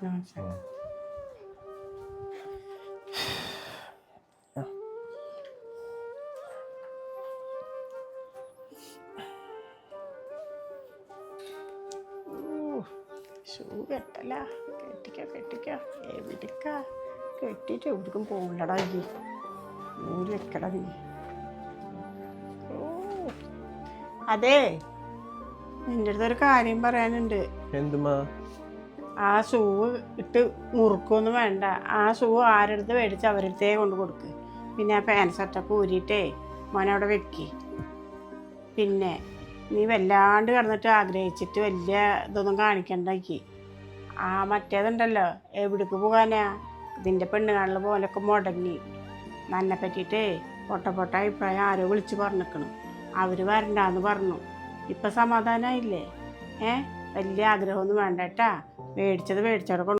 ശരി. ഷൂ കെട്ടല കെട്ടിക്ക എവിടക്ക കെട്ടിട്ട് എവിടേക്കും പോകണ്ടടാ ഈ നൂല് വെക്കടാ നീ. ഓ അതെ, നിന്റെ അടുത്തൊരു കാര്യം പറയാനുണ്ട്. എന്തുമാ? ആ ഷൂ ഇട്ട് മുറുക്കൊന്നും വേണ്ട. ആ ഷൂ ആരടുത്ത് മേടിച്ച് അവരടുത്തേ കൊണ്ട് കൊടുക്ക്. പിന്നെ ആ പാൻറ് ഷർട്ടൊക്കെ ഊരിയിട്ടേ മോനവിടെ വെക്ക്. പിന്നെ നീ വല്ലാണ്ട് കിടന്നിട്ട് ആഗ്രഹിച്ചിട്ട് വലിയ ഇതൊന്നും കാണിക്കണ്ടാക്കി. ആ മറ്റേതുണ്ടല്ലോ, എവിടേക്ക് പോകാനാ? ഇതിൻ്റെ പെണ്ണുകാണൽ പോലൊക്കെ മുടങ്ങി. നന്നെ പറ്റിയിട്ടേ പൊട്ട അഭിപ്രായം ആരോ വിളിച്ച് പറഞ്ഞിരിക്കണം. അവർ വരണ്ടാന്ന് പറഞ്ഞു. ഇപ്പം സമാധാനമായില്ലേ? വലിയ ആഗ്രഹമൊന്നും വേണ്ട കേട്ടാ. മേടിച്ചത് മേടിച്ചവിടെ